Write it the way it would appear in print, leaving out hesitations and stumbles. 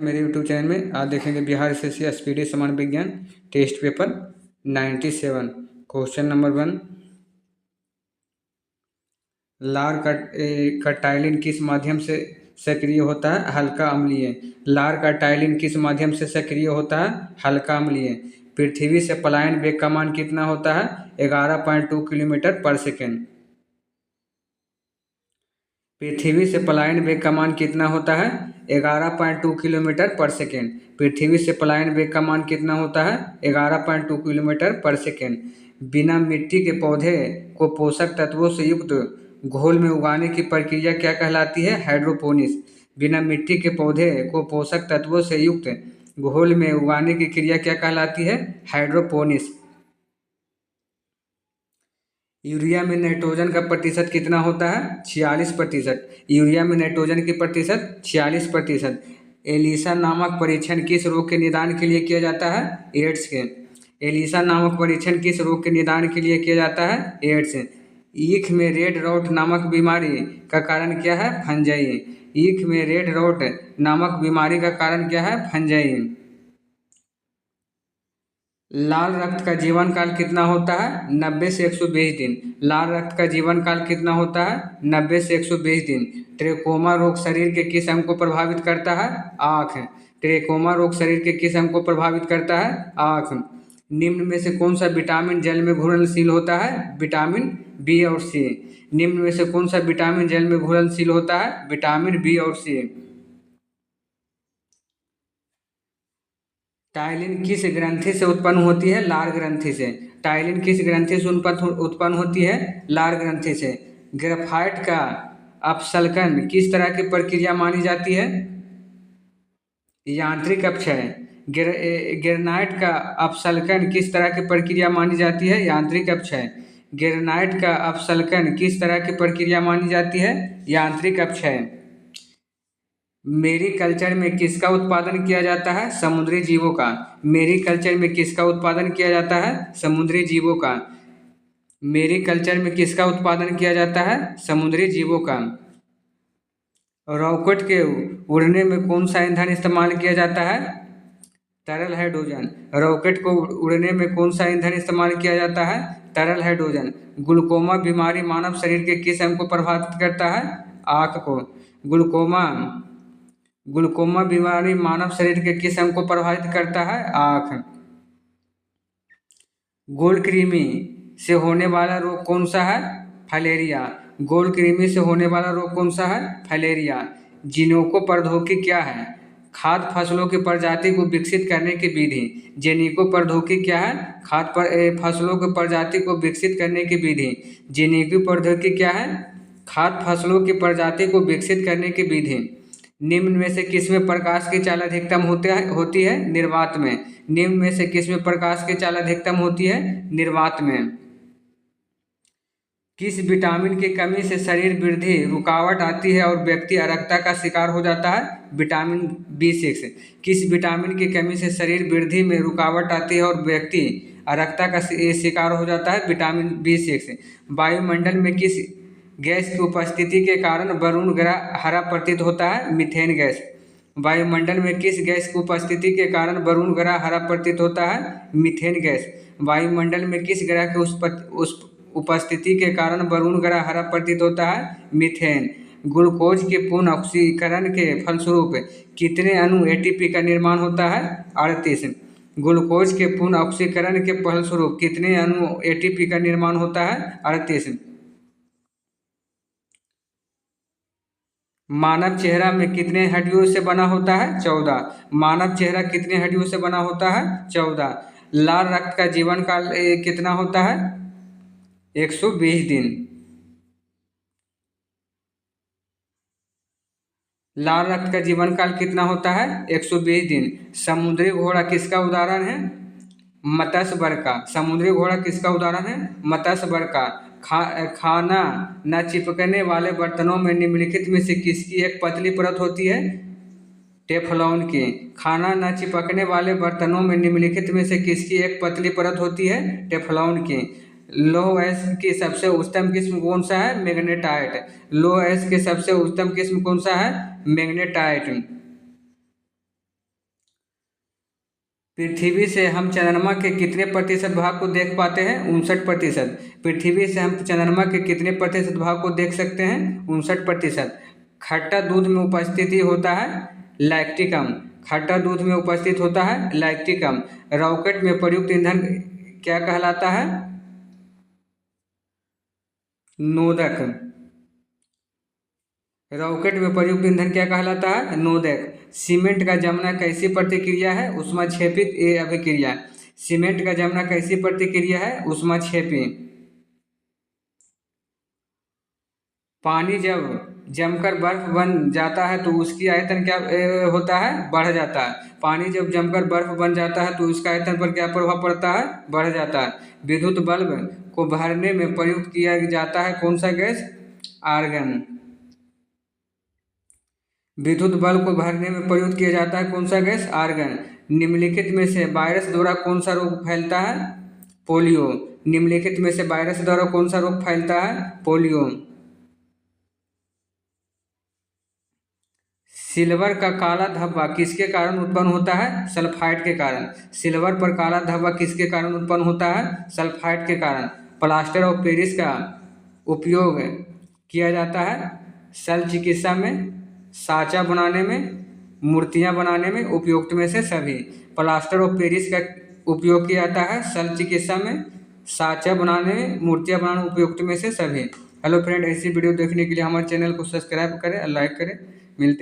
मेरे YouTube channel में आज देखेंगे बिहार एसएससी एसपीडी सामान्य विज्ञान टेस्ट पेपर 97। क्वेश्चन नंबर 1, लार का टाइलिन किस माध्यम से सक्रिय होता है? हल्का अम्लीय। लार का टाइलिन किस माध्यम से सक्रिय होता है? हल्का अम्लीय। पृथ्वी से पलायन वेग का मान कितना होता है? 11.2 किलोमीटर पर सेकेंड। पृथ्वी से पलायन वेग का मान कितना होता है? 11.2 किलोमीटर पर सेकेंड। पृथ्वी से पलायन वेग का मान कितना होता है? 11.2 किलोमीटर पर सेकेंड। बिना मिट्टी के पौधे को पोषक तत्वों से युक्त घोल में उगाने की प्रक्रिया क्या कहलाती है? हाइड्रोपोनिक्स। बिना मिट्टी के पौधे को पोषक तत्वों से युक्त घोल में उगाने की क्रिया क्या कहलाती है? हाइड्रोपोनिक्स। यूरिया में नाइट्रोजन का प्रतिशत कितना होता है? 46%। यूरिया में नाइट्रोजन की प्रतिशत 46%। एलिसा नामक परीक्षण किस रोग के निदान के लिए किया जाता है? एड्स के। एलिसा नामक परीक्षण किस रोग के निदान के लिए किया जाता है? एड्स। ईख में रेड रॉट नामक बीमारी का कारण क्या है? फंजाई। ईख में रेड रॉट नामक बीमारी का कारण क्या है? फंजाई। लाल रक्त का जीवन काल कितना होता है? 90 से 120 दिन। लाल रक्त का जीवन काल कितना होता है? 90 से 120 दिन। ट्रेकोमा रोग शरीर के किस अंग को प्रभावित करता है? आँख। ट्रेकोमा रोग शरीर के किस अंग को प्रभावित करता है? आँख। निम्न में से कौन सा विटामिन जल में घुलनशील होता है? विटामिन बी और सी। निम्न में से कौन सा विटामिन जल में घुलनशील होता है? विटामिन बी और सी। टाइलिन किस ग्रंथि से उत्पन्न होती है? लार ग्रंथि से। टाइलिन किस ग्रंथि से उत्पन्न होती है? लार ग्रंथि से। ग्रेफाइट का अपसल्कन किस तरह की प्रक्रिया मानी जाती है? यांत्रिक अपक्षय। ग्रेनाइट का अपसल्कन किस तरह की प्रक्रिया मानी जाती है? यांत्रिक अपक्षय। ग्रेनाइट का अपसल्कन किस तरह की प्रक्रिया मानी जाती है? यांत्रिक अपक्षय। मेरीकल्चर में किसका उत्पादन किया जाता है? समुद्री जीवों का। मेरीकल्चर में किसका उत्पादन किया जाता है? समुद्री जीवों का। मेरीकल्चर में किसका उत्पादन किया जाता है? समुद्री जीवों का। रॉकेट के उड़ने में कौन सा ईंधन इस्तेमाल किया जाता है? तरल हाइड्रोजन। रॉकेट को उड़ने में कौन सा ईंधन इस्तेमाल किया जाता है? तरल हाइड्रोजन। ग्लूकोमा बीमारी मानव शरीर के किस अंग को प्रभावित करता है? आँख को। ग्लूकोमा बीमारी मानव शरीर के किस अंग को प्रभावित करता है? आँख। गोल कृमि से होने वाला रोग कौन सा है? फाइलेरिया। गोल कृमि से होने वाला रोग कौन सा है? फाइलेरिया। जीनोको प्रौद्योगिकी क्या है? खाद्य फसलों की प्रजाति को विकसित करने की विधि। जेनिको प्रौद्योगिकी क्या है? फसलों की प्रजाति को विकसित करने की विधि। जेनिको प्रौद्योगिकी क्या है? खाद्य फसलों की प्रजाति को विकसित करने की विधि। निम्न में से किसमें प्रकाश की चाल अधिकतम होती है? निर्वात में। निम्न में से किसमें प्रकाश की चाल अधिकतम होती है? निर्वात में। किस विटामिन की कमी से शरीर वृद्धि रुकावट आती है और व्यक्ति अर्भकता का शिकार हो जाता है? Vitamin B6। किस विटामिन की कमी से शरीर वृद्धि में रुकावट आती है और व्यक्ति अर्भकता का शिकार हो जाता है? Vitamin B6। वायुमंडल में किस गैस की उपस्थिति के कारण वरुण ग्रह हरा प्रतीत होता है? Methane gas. वायुमंडल में किस गैस की उपस्थिति के कारण वरुण ग्रह हरा प्रतीत होता है? Methane gas. वायुमंडल में किस ग्रह की उपस्थिति के कारण वरुण ग्रह हरा प्रतीत होता है? मीथेन। ग्लूकोज के पूर्ण ऑक्सीकरण के फलस्वरूप कितने अणु ATP का निर्माण होता है? 38। ग्लूकोज के पूर्ण ऑक्सीकरण के फलस्वरूप कितने अणु ATP का निर्माण होता है? 38। मानव चेहरा में कितने हड्डियों से बना होता है? 14। मानव चेहरा कितने हड्डियों से बना होता है? 14। लाल रक्त का जीवन काल कितना होता है? 120 दिन। लाल रक्त का जीवन काल कितना होता है? 120 दिन। समुद्री घोड़ा किसका उदाहरण है? मत्स्य वर्ग का। समुद्री घोड़ा किसका उदाहरण है? मत्स्य वर्ग का। खाना न चिपकने वाले बर्तनों में निम्नलिखित में से किसकी एक पतली परत होती है? टेफलॉन की। खाना न चिपकने वाले बर्तनों में निम्नलिखित में से किसकी एक पतली परत होती है? टेफलॉन की। लौह अयस्क की सबसे उच्चतम किस्म कौन सा है? मैग्नेटाइट। लौह अयस्क की सबसे उच्चतम किस्म कौन सा है? मैग्नेटाइट। पृथ्वी से हम चंद्रमा के कितने प्रतिशत भाग को देख पाते हैं? 59%। पृथ्वी से हम चंद्रमा के कितने प्रतिशत भाग को देख सकते हैं? 59%। खट्टा दूध में उपस्थिति होता है लैक्टिक अम्ल। खट्टा दूध में उपस्थित होता है लैक्टिक अम्ल। रॉकेट में प्रयुक्त ईंधन क्या कहलाता है? नोदक। रॉकेट में प्रयुक्त ईंधन क्या कहलाता है? नोदक। सीमेंट का जमना कैसी प्रतिक्रिया है? ऊष्माक्षेपित अभिक्रिया। सीमेंट का जमना कैसी प्रतिक्रिया है? ऊष्माक्षेपी। पानी जब जमकर बर्फ बन जाता है तो उसकी आयतन क्या होता है? बढ़ जाता है। पानी जब जमकर बर्फ बन जाता है तो उसका आयतन पर क्या प्रभाव पड़ता है? बढ़ जाता है। विद्युत बल्ब को भरने में प्रयुक्त किया जाता है कौन सा गैस? आर्गन। विद्युत बल्ब को भरने में प्रयुक्त किया जाता है कौन सा गैस? आर्गन। निम्नलिखित में से वायरस द्वारा कौन सा रोग फैलता है? पोलियो। निम्नलिखित में से वायरस द्वारा कौन सा रोग फैलता है? पोलियो। सिल्वर का काला धब्बा किसके कारण उत्पन्न होता है? सल्फाइड के कारण। सिल्वर पर काला धब्बा किसके कारण उत्पन्न होता है? सल्फाइड के कारण। प्लास्टर ऑफ पेरिस का उपयोग किया जाता है शल्य चिकित्सा में, साँचा बनाने में, मूर्तियाँ बनाने में, उपयुक्त में से सभी। प्लास्टर ऑफ पेरिस का उपयोग किया जाता है शल्य चिकित्सा में, साँचा बनाने में, मूर्तियाँ बनाने में, उपयुक्त में से सभी। हेलो फ्रेंड, ऐसी वीडियो देखने के लिए हमारे चैनल को सब्सक्राइब करें और लाइक करें। मिलते